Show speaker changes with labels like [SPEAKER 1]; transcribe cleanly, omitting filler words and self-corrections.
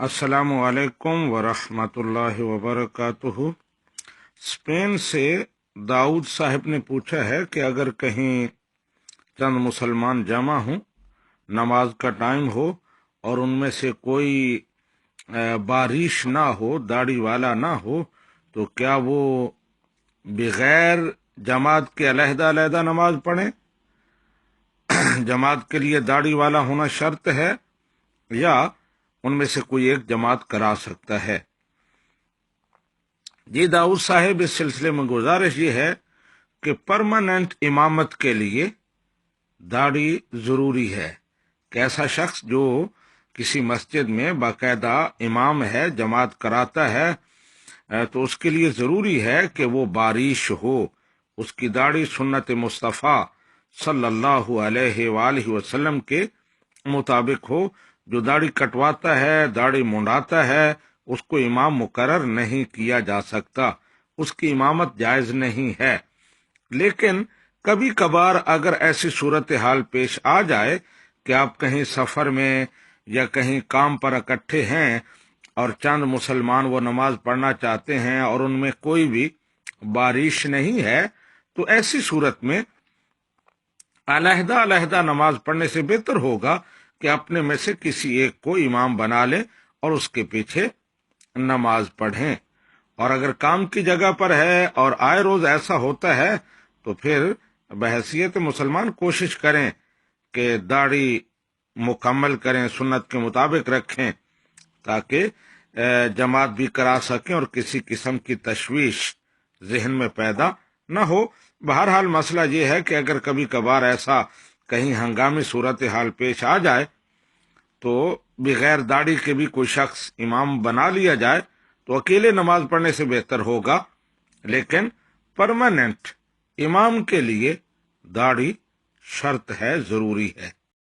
[SPEAKER 1] السلام علیکم ورحمۃ اللہ وبرکاتہ۔ اسپین سے داؤد صاحب نے پوچھا ہے کہ اگر کہیں چند مسلمان جمع ہوں، نماز کا ٹائم ہو اور ان میں سے کوئی باریش نہ ہو، داڑھی والا نہ ہو، تو کیا وہ بغیر جماعت کے علیحدہ علیحدہ نماز پڑھیں؟ جماعت کے لیے داڑھی والا ہونا شرط ہے یا ان میں سے کوئی ایک جماعت کرا سکتا ہے؟ جی داؤد صاحب، اس سلسلے میں گزارش یہ ہے کہ پرماننٹ امامت کے لیے داڑھی ضروری ہے کہ ایسا شخص جو کسی مسجد میں باقاعدہ امام ہے، جماعت کراتا ہے، تو اس کے لیے ضروری ہے کہ وہ باریش ہو، اس کی داڑھی سنت مصطفیٰ صلی اللہ علیہ وآلہ وسلم کے مطابق ہو۔ جو داڑھی کٹواتا ہے، داڑھی منڈاتا ہے، اس کو امام مقرر نہیں کیا جا سکتا، اس کی امامت جائز نہیں ہے۔ لیکن کبھی کبھار اگر ایسی صورتحال پیش آ جائے کہ آپ کہیں سفر میں یا کہیں کام پر اکٹھے ہیں اور چند مسلمان وہ نماز پڑھنا چاہتے ہیں اور ان میں کوئی بھی باریش نہیں ہے، تو ایسی صورت میں علیحدہ علیحدہ نماز پڑھنے سے بہتر ہوگا کہ اپنے میں سے کسی ایک کو امام بنا لیں اور اس کے پیچھے نماز پڑھیں۔ اور اگر کام کی جگہ پر ہے اور آئے روز ایسا ہوتا ہے تو پھر بحیثیت مسلمان کوشش کریں کہ داڑھی مکمل کریں، سنت کے مطابق رکھیں، تاکہ جماعت بھی کرا سکیں اور کسی قسم کی تشویش ذہن میں پیدا نہ ہو۔ بہرحال مسئلہ یہ ہے کہ اگر کبھی کبھار ایسا کہیں ہنگامی صورتحال پیش آ جائے تو بغیر داڑھی کے بھی کوئی شخص امام بنا لیا جائے تو اکیلے نماز پڑھنے سے بہتر ہوگا، لیکن پرماننٹ امام کے لیے داڑھی شرط ہے، ضروری ہے۔